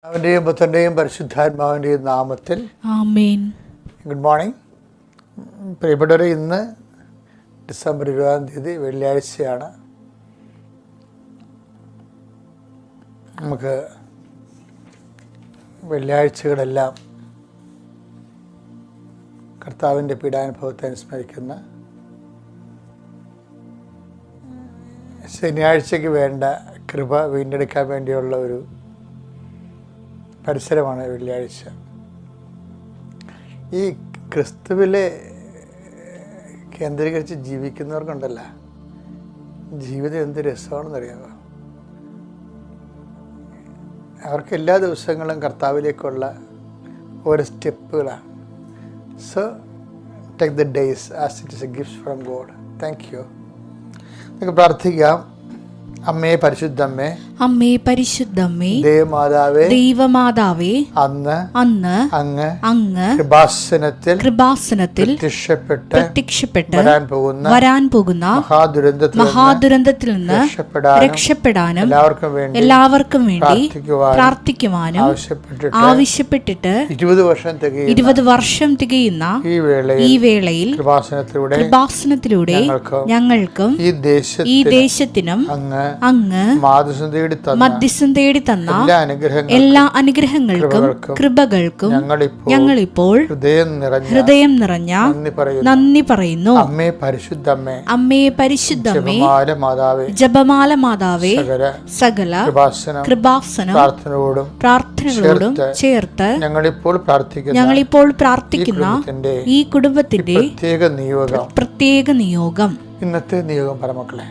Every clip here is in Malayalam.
അവൻ്റെയും പുത്രൻ്റെയും പരിശുദ്ധാത്മാവിൻ്റെയും നാമത്തിൽ ആമേൻ. ഗുഡ് മോർണിംഗ് പ്രിയപ്പെട്ടവരെ, ഇന്ന് ഡിസംബർ 20 വെള്ളിയാഴ്ചയാണ്. നമുക്ക് വെള്ളിയാഴ്ചകളെല്ലാം കർത്താവിൻ്റെ പീഡാനുഭവത്തെ അനുസ്മരിക്കുന്ന, ശനിയാഴ്ചയ്ക്ക് വേണ്ട കൃപ വീണ്ടെടുക്കാൻ വേണ്ടിയുള്ള ഒരു പരിസരമാണ് വെള്ളിയാഴ്ച. ഈ ക്രിസ്തുവിലെ കേന്ദ്രീകരിച്ച് ജീവിക്കുന്നവർക്കുണ്ടല്ല, ജീവിതം എന്ത് രസമാണെന്നറിയാമോ? അവർക്ക് എല്ലാ ദിവസങ്ങളും കർത്താവിലേക്കുള്ള ഓരോ സ്റ്റെപ്പുകളാണ്. So take the days as it is a gift from God. Thank you. നമുക്ക് പ്രാർത്ഥിക്കാം. അമ്മേ പരിശുദ്ധമ്മേ, അമ്മേ പരിശുദ്ധമ്മേ, ദൈവമാതാവേ, ദൈവമാതാവേ, അന്ന് അങ്ങ് കൃപാസനത്തിൽ പ്രത്യക്ഷപ്പെട്ട് വരാൻ പോകുന്ന മഹാദുരന്തത്തിൽ നിന്ന് രക്ഷപ്പെടാനും എല്ലാവർക്കും വേണ്ടി പ്രാർത്ഥിക്കുവാനും ആവശ്യപ്പെട്ടിട്ട് 20 വർഷം തികയുന്ന ഈ വേളയിൽ കൃപാസനത്തിലൂടെ ഞങ്ങൾക്കും ഈ ദേശത്തിനും അങ്ങ് മധ്യസ്ഥം തേടി തന്ന എല്ലാ അനുഗ്രഹങ്ങൾക്കും കൃപകൾക്കും ഞങ്ങളിപ്പോൾ ഹൃദയം നിറഞ്ഞ നന്ദി പറയുന്നു. അമ്മേ പരിശുദ്ധമ്മേ, ജപമാല മാതാവേ, സകല കൃപാസനം പ്രാർത്ഥനകളോടും ചേർത്ത് ഞങ്ങളിപ്പോൾ പ്രാർത്ഥിക്കുന്ന ഈ കുടുംബത്തിന്റെ പ്രത്യേക നിയോഗം. ഇന്നത്തെ നിയോഗം പരമക്കളെ,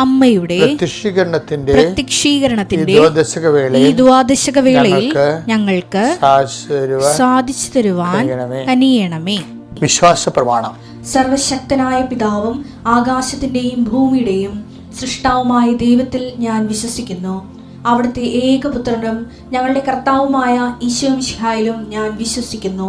അമ്മയുടെ പ്രത്യക്ഷീകരണത്തിന്റെ ഈ ദ്വാദശക വേളയിൽ ഞങ്ങൾക്ക് സാധിച്ചു തരുവാൻ കനിയണമേ. വിശ്വാസ പ്രമാണം. സർവശക്തനായ പിതാവും ആകാശത്തിന്റെയും ഭൂമിയുടെയും സൃഷ്ടാവുമായ ദൈവത്തിൽ ഞാൻ വിശ്വസിക്കുന്നു. അവിടുത്തെ ഏകപുത്രനും ഞങ്ങളുടെ കർത്താവുമായ ഈശോ മിശിഹായിലും ഞാൻ വിശ്വസിക്കുന്നു.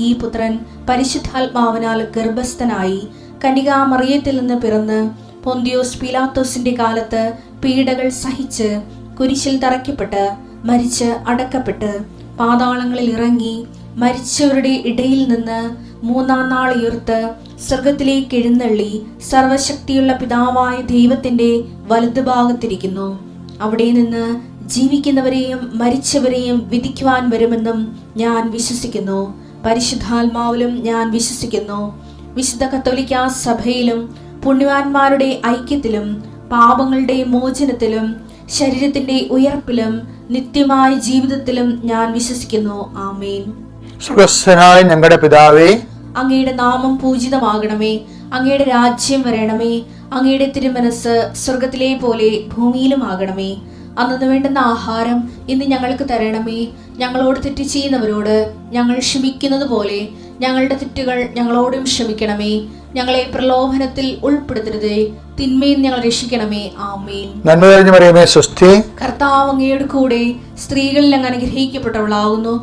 ഈ പുത്രൻ പരിശുദ്ധാത്മാവിനാൽ ഗർഭസ്ഥനായി കന്യകാമറിയത്തിൽ നിന്ന് പിറന്ന് പൊന്തിയോസ് പീലാത്തോസിന്റെ കാലത്ത് പീഡകൾ സഹിച്ച് കുരിശിൽ തറയ്ക്കപ്പെട്ട് മരിച്ച് അടക്കപ്പെട്ട് പാതാളങ്ങളിൽ ഇറങ്ങി മരിച്ചവരുടെ ഇടയിൽ നിന്ന് 3-ാം നാൾ ഉയർത്ത് സ്വർഗത്തിലേക്ക് എഴുന്നള്ളി സർവശക്തിയുള്ള പിതാവായ ദൈവത്തിന്റെ വലതുഭാഗത്തിരിക്കുന്നു. അവിടെ നിന്ന് ജീവിക്കുന്നവരെയും മരിച്ചവരെയും വിധിക്കുവാൻ വരുമെന്നും ഞാൻ വിശ്വസിക്കുന്നു. പരിശുദ്ധാത്മാവിലും ഞാൻ വിശ്വസിക്കുന്നു. വിശുദ്ധ കത്തോലിക്കാ സഭയിലും പുണ്യവാന്മാരുടെ ഐക്യത്തിലും പാപങ്ങളുടെ മോചനത്തിലും ശരീരത്തിന്റെ ഉയർപ്പിലും നിത്യമായ ജീവിതത്തിലും ഞാൻ വിശ്വസിക്കുന്നു. ആമേൻ. സ്വർഗ്ഗസ്ഥനായ ഞങ്ങളുടെ പിതാവേ, അങ്ങയുടെ നാമം പൂജിതമാകണമേ. അങ്ങയുടെ രാജ്യം വരണമേ. അങ്ങയുടെ തിരുമനസ് സ്വർഗത്തിലെ പോലെ ഭൂമിയിലും ആകണമേ. അന്നു വേണ്ടുന്ന ആഹാരം ഇന്ന് ഞങ്ങൾക്ക് തരണമേ. ഞങ്ങളോട് തെറ്റ് ചെയ്യുന്നവരോട് ഞങ്ങൾ ക്ഷമിക്കുന്നത് പോലെ ഞങ്ങളുടെ തെറ്റുകൾ ഞങ്ങളോടും ക്ഷമിക്കണമേ. ഞങ്ങളെ പ്രലോഭനത്തിൽ ഉൾപ്പെടുത്തരുതേ, തിന്മയിൽ ഞങ്ങൾ രക്ഷിക്കണമേ. ആമേൻ. നന്മ നിറഞ്ഞ മറിയമേ, സ്വസ്തി. കർത്താവ് അങ്ങയുടെ കൂടെ സ്ത്രീകളിൽ അങ്ങ് അനുഗ്രഹിക്കപ്പെട്ടവളാകുന്നു.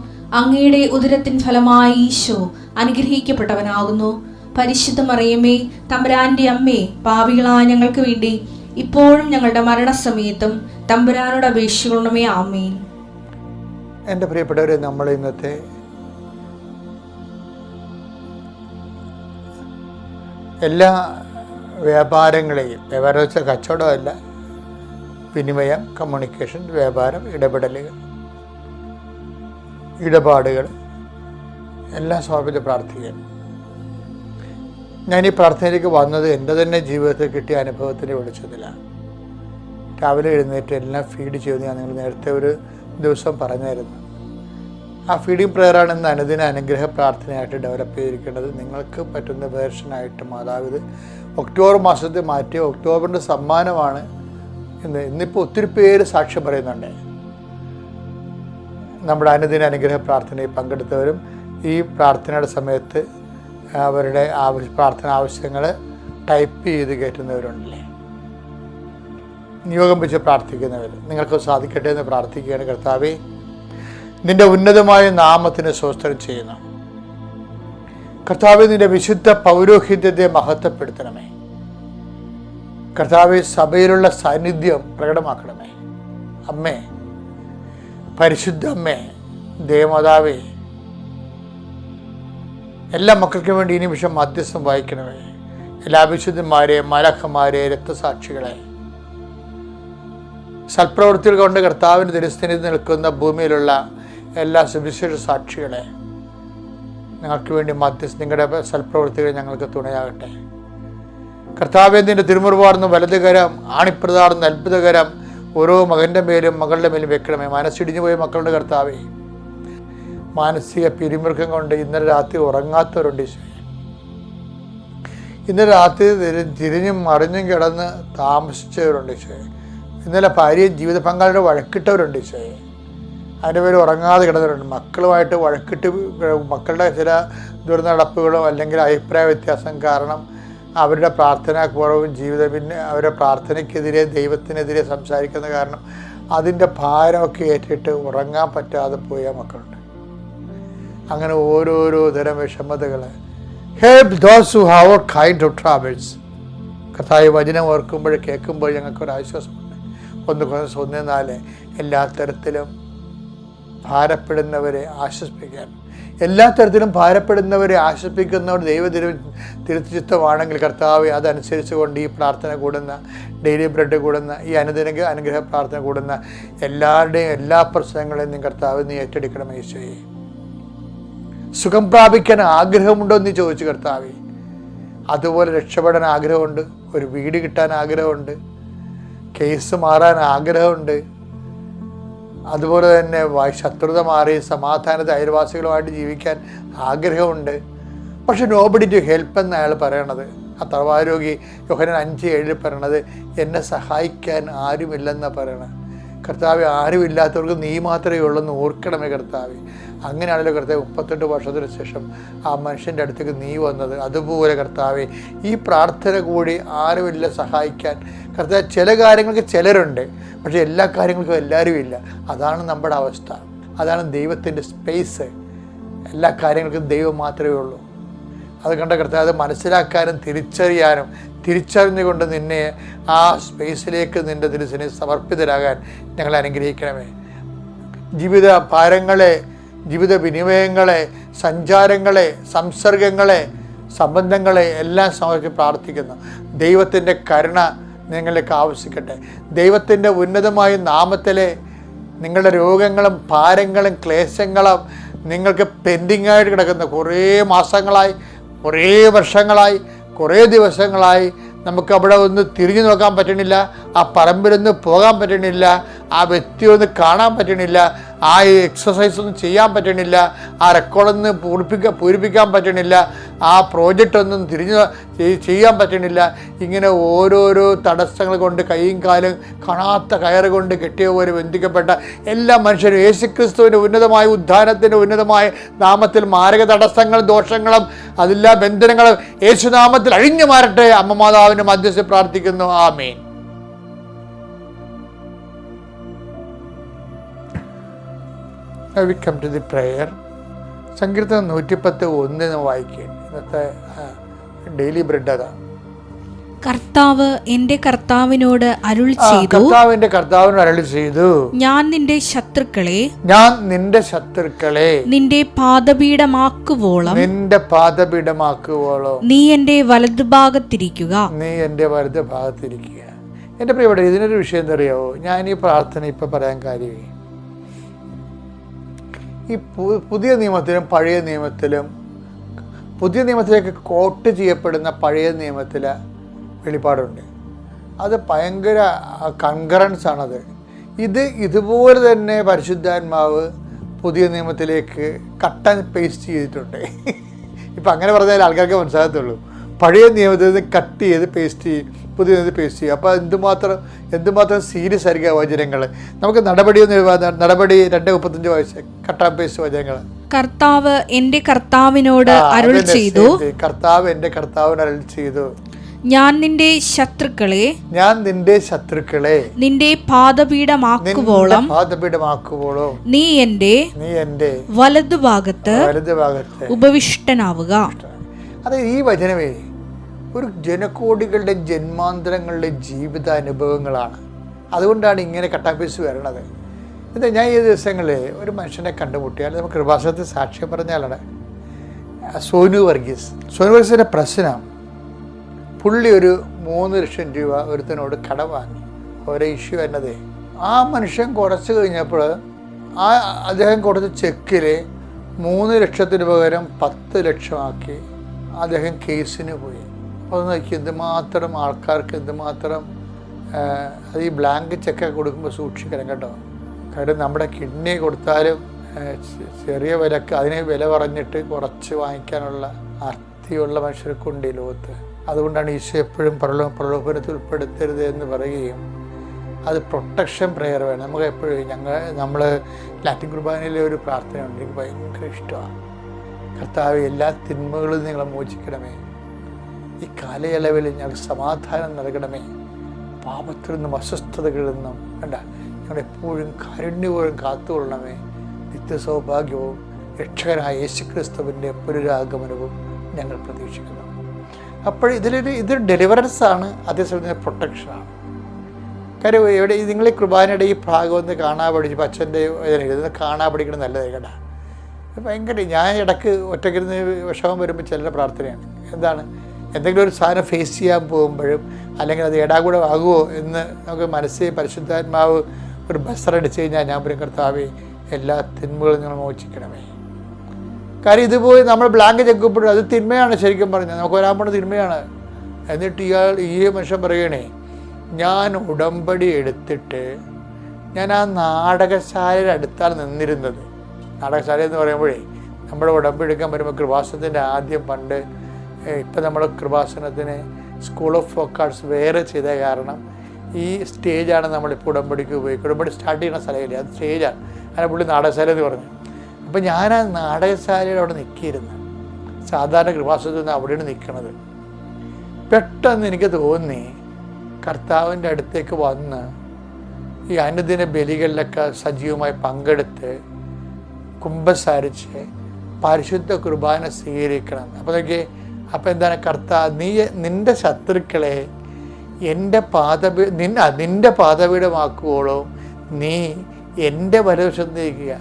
അങ്ങയുടെ ഉദരത്തിൻ ഫലമായി ഈശോ അനുഗ്രഹിക്കപ്പെട്ടവനാകുന്നു. പരിശുദ്ധ മറിയമേ, തമ്പുരാന്റെ അമ്മേ, പാപികളായ ഞങ്ങൾക്ക് വേണ്ടി ഇപ്പോഴും ഞങ്ങളുടെ മരണസമയത്തും തമ്പുരാനോട് അപേക്ഷിക്കണമേ. ആമേൻ. എൻ്റെ പ്രിയപ്പെട്ടവരെ, നമ്മൾ ഇന്നത്തെ എല്ലാ വ്യാപാരങ്ങളെയും, വ്യാപാരം വെച്ചാൽ കച്ചവടമല്ല, വിനിമയം, കമ്മ്യൂണിക്കേഷൻ, വ്യാപാരം, ഇടപാടുകൾ എല്ലാം സമർപ്പിച്ച് പ്രാർത്ഥിക്കാൻ. ഞാൻ ഈ പ്രാർത്ഥനയിലേക്ക് വന്നത് എൻ്റെ തന്നെ ജീവിതത്തിൽ കിട്ടിയ അനുഭവത്തിൻ്റെ വെളിച്ചത്തിലാണ്. രാവിലെ എഴുന്നേറ്റ് എല്ലാം ഫീഡ് ചെയ്യുമെന്ന് ഞാൻ നിങ്ങൾ നേരത്തെ ഒരു ദിവസം പറഞ്ഞായിരുന്നു. ആ ഫീഡിങ് പ്രെയറാണ് ഇന്ന് അനുദിന അനുഗ്രഹ പ്രാർത്ഥനയായിട്ട് ഡെവലപ്പ് ചെയ്തിരിക്കേണ്ടത്. നിങ്ങൾക്ക് പറ്റുന്ന വേർഷനായിട്ട് മാതാവ് ഇത് ഒക്ടോബർ മാസത്തിൽ മാറ്റി ഒക്ടോബറിൻ്റെ സമ്മാനമാണ് ഇന്നിപ്പോൾ ഒത്തിരി പേര് സാക്ഷ്യം പറയുന്നുണ്ട്. നമ്മുടെ അനുദിന അനുഗ്രഹ പ്രാർത്ഥനയിൽ പങ്കെടുത്തവരും ഈ പ്രാർത്ഥനയുടെ സമയത്ത് അവരുടെ പ്രാർത്ഥന ആവശ്യങ്ങൾ ടൈപ്പ് ചെയ്ത് കയറ്റുന്നവരുണ്ടല്ലേ. നിയോഗം വെച്ച് പ്രാർത്ഥിക്കുന്നവർ, നിങ്ങൾക്ക് സാധിക്കട്ടെ എന്ന് പ്രാർത്ഥിക്കുകയാണ്. കർത്താവേ, നിൻ്റെ ഉന്നതമായ നാമത്തിന് സ്തോത്രം ചെയ്യുന്നു. കർത്താവേ, നിൻ്റെ വിശുദ്ധ പൗരോഹിത്യത്തെ മഹത്വപ്പെടുത്തണമേ. കർത്താവേ, സഭയിലുള്ള സാന്നിധ്യം പ്രകടമാക്കണമേ. അമ്മേ, പരിശുദ്ധ അമ്മേ, ദേവമാതാവേ, എല്ലാ മക്കൾക്കും വേണ്ടി ഈ നിമിഷം മധ്യസ്ഥം വായിക്കണമേ. എല്ലാ വിശുദ്ധന്മാരെ, മാലാഖമാരെ, രക്തസാക്ഷികളെ, സൽപ്രവൃത്തികൾ കൊണ്ട് കർത്താവിൻ്റെ തിരുസ്ഥനിൽ നിൽക്കുന്ന ഭൂമിയിലുള്ള എല്ലാ സുവിശേഷ സാക്ഷികളെ, ഞങ്ങൾക്ക് വേണ്ടി നിങ്ങളുടെ സൽപ്രവൃത്തികൾ ഞങ്ങൾക്ക് തുണയാകട്ടെ. കർത്താവേ, നിൻ്റെ തിരുമുറിവാർന്ന വലതുകരം, ആണിപ്രതാർന്ന അത്ഭുതകരം ഓരോ മകൻ്റെ മേലും മകളുടെ മേലും വെക്കണമേ. മനസ്സിടിഞ്ഞു പോയ മക്കളുടെ കർത്താവേ, മാനസിക പിരിമുറുക്കം കൊണ്ട് ഇന്നലെ രാത്രി ഉറങ്ങാത്തവരുണ്ട് ഈശോയെ. ഇന്നലെ രാത്രി തിരിഞ്ഞും മറിഞ്ഞും കിടന്ന് താമസിച്ചവരുണ്ട് ഈശോയെ. ഇന്നലെ ഭാര്യയും ജീവിത പങ്കാളിയുടെ വഴക്കിട്ടവരുണ്ട് ഈശോയെ. അതിൻ്റെ പേര് ഉറങ്ങാതെ കിടന്നവരുണ്ട്. മക്കളുമായിട്ട് വഴക്കിട്ട് മക്കളുടെ ചില ദുർനടപ്പുകളോ അല്ലെങ്കിൽ അഭിപ്രായ വ്യത്യാസം കാരണം അവരുടെ പ്രാർത്ഥനാക്കുറവും പിന്നെ അവരുടെ പ്രാർത്ഥനയ്ക്കെതിരെ ദൈവത്തിനെതിരെ സംസാരിക്കുന്ന കാരണം അതിൻ്റെ ഭാരമൊക്കെ ഏറ്റിട്ട് ഉറങ്ങാൻ പറ്റാതെ പോയ മക്കളുണ്ട്. അങ്ങനെ ഓരോരോ തരം വിഷമതകൾ. Help those who have all kind of travels. കർത്താവ് വചനം ഓർക്കുമ്പോൾ കേൾക്കുമ്പോൾ ഞങ്ങൾക്കൊരാശ്വാസമുണ്ട്. 1:4 എല്ലാ തരത്തിലും ഭാരപ്പെടുന്നവരെ ആശ്വസിപ്പിക്കാൻ, എല്ലാ തരത്തിലും ഭാരപ്പെടുന്നവരെ ആശ്വസിപ്പിക്കുന്നവർ തിരുച്ചിത്തമാണെങ്കിൽ കർത്താവ് അതനുസരിച്ച് കൊണ്ട് ഈ പ്രാർത്ഥന കൂടുന്ന, ഡെയിലി ബ്രെഡ് കൂടുന്ന, ഈ അനുഗ്രഹ പ്രാർത്ഥന കൂടുന്ന എല്ലാവരുടെയും എല്ലാ പ്രശ്നങ്ങളെയും നീ കർത്താവ് നീ ഏറ്റെടുക്കണം. ഈശോയെ, സുഖം പ്രാപിക്കാൻ ആഗ്രഹമുണ്ടോ എന്ന് ചോദിച്ചു കർത്താവേ. അതുപോലെ രക്ഷപ്പെടാൻ ആഗ്രഹമുണ്ട്, ഒരു വീട് കിട്ടാൻ ആഗ്രഹമുണ്ട്, കേസ് മാറാൻ ആഗ്രഹമുണ്ട്, അതുപോലെ തന്നെ ശത്രുത മാറി സമാധാനത്തെ അയൽവാസികളുമായിട്ട് ജീവിക്കാൻ ആഗ്രഹമുണ്ട്. പക്ഷെ നോബഡി ടു ഹെൽപ്പ് എന്ന് അയാൾ പറയണത്, ആ തറവാരോഗി യോഹന്നാൻ 5:7 പറയണത്, എന്നെ സഹായിക്കാൻ ആരുമില്ലെന്നാണ് പറയണത്. കർത്താവ്, ആരുമില്ലാത്തവർക്ക് നീ മാത്രമേ ഉള്ളൂ എന്ന് ഓർക്കണമേ കർത്താവ്. അങ്ങനെയാണല്ലോ കർത്താവ് 38 വർഷത്തിന് ശേഷം ആ മനുഷ്യൻ്റെ അടുത്തേക്ക് നീ വന്നത്. അതുപോലെ കർത്താവ്, ഈ പ്രാർത്ഥന കൂടി ആരുമില്ല സഹായിക്കാൻ. കർത്താവ്, ചില കാര്യങ്ങൾക്ക് ചിലരുണ്ട്, പക്ഷെ എല്ലാ കാര്യങ്ങൾക്കും എല്ലാവരും ഇല്ല. അതാണ് നമ്മുടെ അവസ്ഥ, അതാണ് ദൈവത്തിൻ്റെ സ്പേസ്. എല്ലാ കാര്യങ്ങൾക്കും ദൈവം മാത്രമേ ഉള്ളൂ. അത് കണ്ട കർത്താവ്, അത് മനസ്സിലാക്കാനും തിരിച്ചറിഞ്ഞുകൊണ്ട് നിന്നെ ആ സ്പേസിലേക്ക് നിൻ്റെ തിരുസനെ സമർപ്പിതരാകാൻ ഞങ്ങളെ അനുഗ്രഹിക്കണമേ. ജീവിത ഭാരങ്ങളെ, ജീവിത വിനിമയങ്ങളെ, സഞ്ചാരങ്ങളെ, സംസർഗങ്ങളെ, സംബന്ധങ്ങളെ എല്ലാം സമർപ്പിച്ച് പ്രാർത്ഥിക്കുന്നു. ദൈവത്തിൻ്റെ കരുണ നിങ്ങളിലേക്ക് ആവശ്യിക്കട്ടെ. ദൈവത്തിൻ്റെ ഉന്നതമായ നാമത്തിലെ നിങ്ങളുടെ രോഗങ്ങളും ഭാരങ്ങളും ക്ലേശങ്ങളും നിങ്ങൾക്ക് പെൻഡിങ്ങായിട്ട് കിടക്കുന്ന കുറേ മാസങ്ങളായി, കുറേ വർഷങ്ങളായി, കുറേ ദിവസങ്ങളായി നമുക്ക് അവിടെ ഒന്ന് തിരിഞ്ഞു നോക്കാൻ പറ്റണില്ല, ആ പറമ്പിലൊന്ന് പോകാൻ പറ്റണില്ല, ആ വ്യക്തിയൊന്ന് കാണാൻ പറ്റണില്ല, ആ എക്സസൈസ് ഒന്നും ചെയ്യാൻ പറ്റണില്ല, ആ റെക്കോർഡൊന്ന് പൂരിപ്പിക്കാൻ പറ്റണില്ല, ആ പ്രോജക്റ്റ് ഒന്നും ചെയ്യാൻ പറ്റണില്ല. ഇങ്ങനെ ഓരോരോ തടസ്സങ്ങൾ കൊണ്ട് കൈയും കാലും കാണാത്ത കയറ് കൊണ്ട് കെട്ടിയ പോലെ ബന്ധിക്കപ്പെട്ട എല്ലാ മനുഷ്യരും യേശുക്രിസ്തുവിൻ്റെ ഉന്നതമായ ഉദ്ധാനത്തിൻ്റെ ഉന്നതമായ നാമത്തിൽ മാരക തടസ്സങ്ങളും ദോഷങ്ങളും അതെല്ലാ ബന്ധനങ്ങളും യേശുനാമത്തിൽ അഴിഞ്ഞു മാറട്ടെ. അമ്മ മാതാവിൻ്റെ മധ്യസ്ഥ പ്രാർത്ഥിക്കുന്നു. ആമേൻ. We come to the prayer. സങ്കീർത്തനം 110:1 വായിക്കുക. ഇന്നത്തെ ഡെയിലി ബ്രെഡ് അതാ. കർത്താവ് എന്റെ കർത്താവിനോട് അരുൾ ചെയ്തു, ഞാൻ നിന്റെ ശത്രുക്കളെ നിന്റെ പാദപീഠമാക്കുവോളം നീ എന്റെ വലതുഭാഗത്തിരിക്കുക. എൻ്റെ പ്രിയപ്പെട്ട, ഇതിനൊരു വിഷയം എന്താ അറിയാവോ? ഞാൻ ഈ പ്രാർത്ഥന ഇപ്പം പറയാൻ കാര്യമേ, ഈ പുതിയ നിയമത്തിലും പഴയ നിയമത്തിലും, പുതിയ നിയമത്തിലേക്ക് കോട്ട് ചെയ്യപ്പെടുന്ന പഴയ നിയമത്തിലെ വെളിപ്പാടുണ്ട്. അത് ഭയങ്കര കൺകറൻസ് ആണത്. ഇതുപോലെ തന്നെ പരിശുദ്ധാത്മാവ് പുതിയ നിയമത്തിലേക്ക് കട്ട് ആൻഡ് പേസ്റ്റ് ചെയ്തിട്ടുണ്ട്. ഇപ്പം അങ്ങനെ പറഞ്ഞാൽ ആൾക്കാർക്ക് മനസ്സിലാകത്തുള്ളൂ. പഴയ നിയമത്തിൽ നിന്ന് കട്ട് ചെയ്ത് പേസ്റ്റ് ചെയ്യും. പുതിയ നിയമത്തിൽ പേസ്റ്റ് ചെയ്യും. അപ്പോൾ എന്തുമാത്രം സീരിയസ് ആയിരിക്കും വചനങ്ങൾ. നമുക്ക് നടപടി 2:35 വായിച്ച കട്ട് ആൻഡ് പേസ്റ്റ് വചനങ്ങൾ. കർത്താവ് എൻ്റെ കർത്താവിനോട് അരുൾ ചെയ്തു, കർത്താവ് എൻ്റെ കർത്താവിന് അരുൾ ചെയ്തു, ഞാൻ നിന്റെ ശത്രുക്കളെ നിന്റെ പാദപീഠമാക്കുവോളം നീ എന്റെ വലതുഭാഗത്ത് ഉപവിഷ്ടനാവുക. അതെ, ഈ വചനമേ ഒരു ജനകോടികളുടെ ജന്മാന്തരങ്ങളുടെ ജീവിതാനുഭവങ്ങളാണ്. അതുകൊണ്ടാണ് ഇങ്ങനെ കട്ടാപ്പീസ് വരണത്. എന്താ, ഞാൻ ഈ ദിവസങ്ങളിൽ ഒരു മനുഷ്യനെ കണ്ടുമുട്ടിയാൽ നമുക്ക് കൃപാസനത്തിൽ സാക്ഷ്യം പറഞ്ഞാലാണ് സോനു വർഗീസിൻ്റെ പ്രശ്നം. പുള്ളി ഒരു 3 ലക്ഷം രൂപ ഒരുത്തനോട് കടം വാങ്ങി. ഓരോ ഇഷ്യൂ വരുന്നത്, ആ മനുഷ്യൻ കുറച്ച് കഴിഞ്ഞപ്പോൾ അദ്ദേഹം കൊടുത്ത ചെക്കിൽ 3 ലക്ഷത്തിന് പകരം 10 ലക്ഷമാക്കി അദ്ദേഹം കേസിന് പോയി. അപ്പോൾ അത് നോക്കി എന്തുമാത്രം ആൾക്കാർക്ക് എന്തുമാത്രം അത് ഈ ബ്ലാങ്ക് ചെക്കൊക്കെ കൊടുക്കുമ്പോൾ സൂക്ഷിക്കണം കേട്ടോ. കാര്യം നമ്മുടെ കിഡ്നി കൊടുത്താലും ചെറിയ വിലക്ക് അതിനെ വില പറഞ്ഞിട്ട് കുറച്ച് വാങ്ങിക്കാനുള്ള അർത്ഥിയുള്ള മനുഷ്യർക്കുണ്ട് ഈ ലോകത്ത്. അതുകൊണ്ടാണ് ഈശോ എപ്പോഴും പ്രലോഭനത്തിൽ ഉൾപ്പെടുത്തരുത് എന്ന് പറയുകയും അത് പ്രൊട്ടക്ഷൻ പ്രെയർ വേണം. നമുക്ക് എപ്പോഴും നമ്മൾ ലാറ്റിൻ കുർബാനയിലെ ഒരു പ്രാർത്ഥനയുണ്ട്, എനിക്ക് ഭയങ്കര ഇഷ്ടമാണ്. കർത്താവ്, എല്ലാ തിന്മകളും നിങ്ങളെ മോചിക്കണമേ, ഈ കാലയളവിൽ ഞങ്ങൾക്ക് സമാധാനം നൽകണമേ, പാപത്തിൽ നിന്നും അസ്വസ്ഥതകളിൽ നിന്നും ഞങ്ങളെപ്പോഴും കാരുണ്യപൂർവ്വം കാത്തുകൊള്ളണമേ. നിത്യസൗഭാഗ്യവും രക്ഷകനായ യേശുക്രിസ്തുവിൻ്റെ പുനരാഗമനവും ഞങ്ങൾ പ്രതീക്ഷിക്കുന്നു. അപ്പോൾ ഇതൊരു ഡെലിവറൻസാണ്, അതേസമയം പ്രൊട്ടക്ഷനാണ്. കാര്യം എവിടെ നിങ്ങൾ ഈ കുർബാനയുടെ ഈ ഭാഗം ഒന്ന് കാണാൻ പഠിച്ചു, അച്ഛൻ്റെ ഇതൊന്ന് കാണാൻ പഠിക്കണം നല്ലതായി കേട്ടാ. ഭയങ്കര ഞാൻ ഇടയ്ക്ക് ഒറ്റയ്ക്കിരുന്ന് വിഷമം വരുമ്പോൾ ചിലരുടെ പ്രാർത്ഥനയാണ്. എന്താണ്, എന്തെങ്കിലും ഒരു സാധനം ഫേസ് ചെയ്യാൻ പോകുമ്പോഴും അല്ലെങ്കിൽ അത് ഏടാകൂടെ ആകുമോ എന്ന് നമുക്ക് മനസ്സിൽ പരിശുദ്ധാത്മാവ് ഒരു ബസ്സറടിച്ച് കഴിഞ്ഞാൽ ഞാൻ പറയും, കർത്താവേ എല്ലാ തിന്മകളും നിങ്ങൾ മോചിക്കണമേ. കാര്യം ഇതുപോയി നമ്മൾ ബ്ലാങ്ക് ചെക്കപ്പോഴും അത് തിന്മയാണ്. ശരിക്കും പറഞ്ഞാൽ നമുക്ക് വരാൻ പോണ തിന്മയാണ്. എന്നിട്ട് ഈ മനുഷ്യൻ പറയണേ, ഞാൻ ഉടമ്പടി എടുത്തിട്ട് ഞാൻ ആ നാടകശാലയുടെ അടുത്താണ് നിന്നിരുന്നത്. നാടകശാല എന്ന് പറയുമ്പോഴേ നമ്മുടെ ഉടമ്പടി എടുക്കാൻ വരുമ്പോൾ കൃപാസനത്തിൻ്റെ ആദ്യം പണ്ട് ഇപ്പം നമ്മുടെ കൃപാസനത്തിന് സ്കൂൾ ഓഫ് ഫോക്ക് ആർട്സ് വേറെ ചെയ്ത കാരണം ഈ സ്റ്റേജാണ് നമ്മളിപ്പോൾ ഉടമ്പടിക്ക് ഉപയോഗിക്കുക. ഉടമ്പടി സ്റ്റാർട്ട് ചെയ്യുന്ന സ്ഥലമില്ലേ, അത് സ്റ്റേജാണ്. അങ്ങനെ പുള്ളി നാടകശാല എന്ന് പറഞ്ഞു. അപ്പം ഞാൻ ആ നാടകശാലയുടെ അവിടെ നിൽക്കിയിരുന്നു. സാധാരണ കൃപാസനത്തിൽ നിന്ന് അവിടെയാണ് നിൽക്കുന്നത്. പെട്ടെന്ന് എനിക്ക് തോന്നി കർത്താവിൻ്റെ അടുത്തേക്ക് വന്ന് ഈ അനുദിന ബലികളിലൊക്കെ സജീവമായി പങ്കെടുത്ത് കുമ്പസാരിച്ച് പരിശുദ്ധ കുർബാന സ്വീകരിക്കണം. അപ്പോൾ എന്താണ്, കർത്താവ് നിൻ്റെ ശത്രുക്കളെ നിന്റെ പാദപീഠമാക്കുവോളോ നീ എൻ്റെ വലതുവശത്തേക്കുക.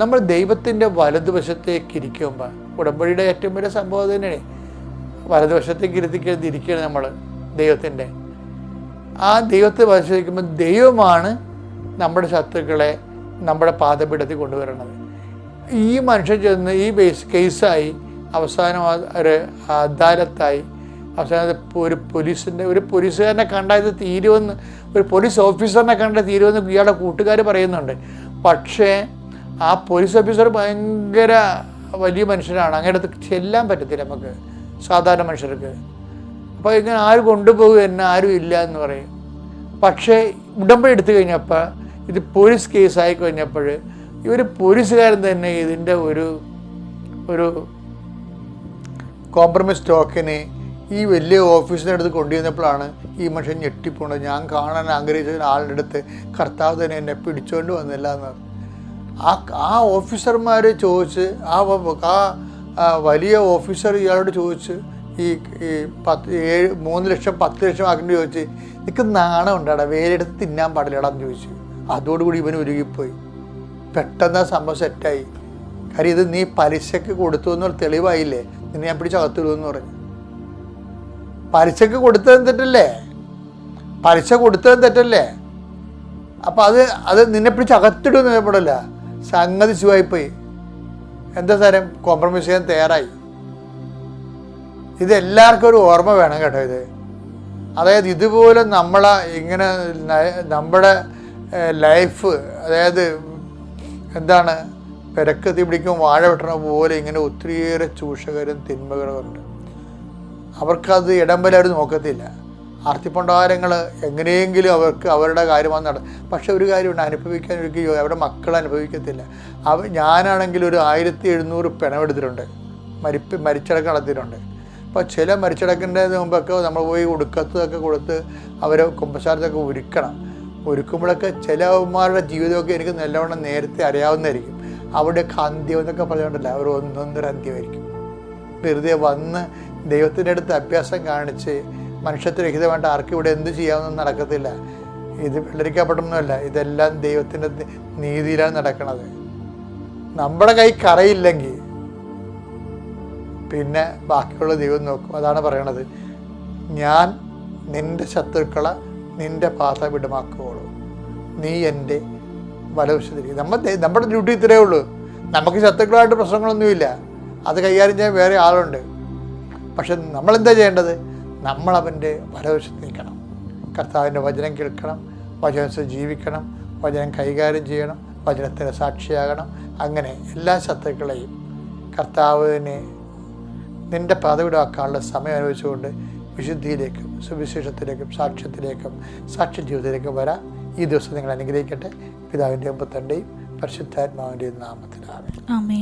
നമ്മൾ ദൈവത്തിൻ്റെ വലതുവശത്തേക്ക് ഇരിക്കുമ്പോൾ ഉടമ്പടിയുടെ ഏറ്റവും വലിയ സംഭവം തന്നെയാണ്. വലതുവശത്തേക്ക് ഇരിക്കുകയാണ് നമ്മൾ ദൈവത്തിൻ്റെ. ആ ദൈവത്തെ വലതുവശിക്കുമ്പോൾ ദൈവമാണ് നമ്മുടെ ശത്രുക്കളെ നമ്മുടെ പാദപീഠത്തിൽ കൊണ്ടുവരണത്. ഈ മനുഷ്യൻ ചെന്ന് ഈ കേസായി അവസാനം ഒരു അദാലത്തായി അവസാനം ഒരു പോലീസുകാരനെ കണ്ടാൽ ഇത് തീരുമെന്ന്, ഒരു പോലീസ് ഓഫീസറിനെ കണ്ടാൽ തീരുമെന്ന് ഇയാളുടെ കൂട്ടുകാർ പറയുന്നുണ്ട്. പക്ഷേ ആ പോലീസ് ഓഫീസർ ഭയങ്കര വലിയ മനുഷ്യനാണ്, അങ്ങനെ അടുത്ത് ചെല്ലാൻ പറ്റത്തില്ല നമുക്ക് സാധാരണ മനുഷ്യർക്ക്. അപ്പോൾ ഇങ്ങനെ ആരും കൊണ്ടുപോകും, എന്നെ ആരും ഇല്ല എന്ന് പറയും. പക്ഷേ ഉടമ്പടി എടുത്തു കഴിഞ്ഞപ്പോൾ ഇത് പോലീസ് കേസായി കഴിഞ്ഞപ്പോൾ ഇവർ പോലീസുകാരൻ തന്നെ ഇതിൻ്റെ ഒരു കോംപ്രമൈസ് ടോക്കന് ഈ വലിയ ഓഫീസിൻ്റെ അടുത്ത് കൊണ്ടുവന്നപ്പോഴാണ് ഈ മനുഷ്യൻ ഞെട്ടിപ്പോണത്. ഞാൻ കാണാൻ ആഗ്രഹിച്ച ആളുടെ അടുത്ത് കർത്താവ് തന്നെ എന്നെ പിടിച്ചുകൊണ്ട് വന്നില്ല എന്ന് പറഞ്ഞു. ആ ഓഫീസർമാർ ചോദിച്ച് ആ വലിയ ഓഫീസർ ഇയാളോട് ചോദിച്ച് ഈ 3 ലക്ഷം 10 ലക്ഷം ആക്കേണ്ടി ചോദിച്ച്, നിനക്ക് നാണം ഉണ്ടാടാ, വേരെടുത്ത് തിന്നാൻ പാടില്ലടാന്ന് ചോദിച്ചു. അതോടുകൂടി ഇവന് ഉരുകിപ്പോയി. പെട്ടെന്ന് ആ സംഭവം സെറ്റായി. കാര്യം ഇത് നീ പലിശക്ക് കൊടുത്തു എന്നൊരു തെളിവായില്ലേ, നിന്നെ ഞാൻ പിടിച്ചകത്തിടുമെന്ന് പറഞ്ഞു. പലിശക്ക് കൊടുത്തതും തെറ്റല്ലേ, പലിശ കൊടുത്തതും തെറ്റല്ലേ. അപ്പം അത് നിന്നെ പിടിച്ചകത്തിടുമെന്ന് പറയപ്പെടില്ല. സംഗതി ശിവായിപ്പോയി. എന്താ സാരം, കോംപ്രമൈസ് ചെയ്യാൻ തയ്യാറായി. ഇതെല്ലാവർക്കും ഒരു ഓർമ്മ വേണം കേട്ടോ. ഇത് അതായത് ഇതുപോലെ ഇങ്ങനെ നമ്മുടെ ലൈഫ്, അതായത് എന്താണ്, പെരക്കത്തി പിടിക്കും വാഴ വെട്ടണ പോലെ ഇങ്ങനെ ഒത്തിരിയേറെ ചൂഷകരും തിന്മകളും ഉണ്ട്. അവർക്കത് ഇടം വരെ അവർ നോക്കത്തില്ല. ആർത്തിപ്പണ്ടാരങ്ങൾ എങ്ങനെയെങ്കിലും അവർക്ക് അവരുടെ കാര്യമാണ് പക്ഷെ ഒരു കാര്യമുണ്ട്, അനുഭവിക്കാൻ ഒരിക്കലും അവരുടെ മക്കൾ അനുഭവിക്കത്തില്ല. ഞാനാണെങ്കിൽ ഒരു 1700 പിണമെടുത്തിട്ടുണ്ട്, മരിച്ചടക്കം നടത്തിയിട്ടുണ്ട്. അപ്പോൾ ചില മരിച്ചടക്കിൻ്റെ മുമ്പൊക്കെ നമ്മൾ പോയി ഉടുക്കത്തൊക്കെ കൊടുത്ത് അവരെ കുമ്പസാരത്തൊക്കെ ഒരുക്കുമ്പോഴൊക്കെ ചിലവന്മാരുടെ ജീവിതമൊക്കെ എനിക്ക് നല്ലവണ്ണം നേരത്തെ അറിയാവുന്നതായിരിക്കും. അവിടെയൊക്കെ അന്ത്യം എന്നൊക്കെ പറഞ്ഞുകൊണ്ടല്ല, അവർ ഒന്നൊന്നര അന്ത്യമായിരിക്കും. വെറുതെ വന്ന് ദൈവത്തിൻ്റെ അടുത്ത് അഭ്യാസം കാണിച്ച് മനുഷ്യത്വരഹിതമായിട്ട് ആർക്കും ഇവിടെ എന്ത് ചെയ്യാമെന്നും നടക്കത്തില്ല. ഇത് വെള്ളരിക്കപ്പെട്ടൊന്നുമല്ല, ഇതെല്ലാം ദൈവത്തിൻ്റെ നീതിയിലാണ് നടക്കുന്നത്. നമ്മുടെ കൈ കറയില്ലെങ്കിൽ പിന്നെ ബാക്കിയുള്ള ദൈവം നോക്കും. അതാണ് പറയണത്, ഞാൻ നിൻ്റെ ശത്രുക്കളെ നിൻ്റെ പാത വിടമാക്കുകയുള്ളൂ, നീ എൻ്റെ വലവശത്തിരിക്കും. നമ്മുടെ ഡ്യൂട്ടി ഇത്രയേ ഉള്ളൂ. നമുക്ക് ശത്രുക്കളായിട്ട് പ്രശ്നങ്ങളൊന്നുമില്ല, അത് കൈകാര്യം ചെയ്യാൻ വേറെ ആളുണ്ട്. പക്ഷെ നമ്മളെന്താ ചെയ്യേണ്ടത്? നമ്മളവൻ്റെ വലവശത്ത് നിൽക്കണം, കർത്താവിൻ്റെ വചനം കേൾക്കണം, വചനത്തിൽ ജീവിക്കണം, വചനം കൈകാര്യം ചെയ്യണം, വചനത്തിന് സാക്ഷിയാകണം. അങ്ങനെ എല്ലാ ശത്രുക്കളെയും കർത്താവിനെ നിൻ്റെ പാതവിടാക്കാനുള്ള സമയം അനുഭവിച്ചുകൊണ്ട് വിശുദ്ധിയിലേക്കും സുവിശേഷത്തിലേക്കും സാക്ഷ്യത്തിലേക്കും സാക്ഷ്യ ജീവിതത്തിലേക്കും വരാം. ഈ ദിവസം നിങ്ങൾ അനുഗ്രഹിക്കട്ടെ. പിതാവിൻ്റെയും പുത്രൻ്റെയും പരിശുദ്ധാത്മാവിൻ്റെയും നാമത്തിൽ ആമേൻ.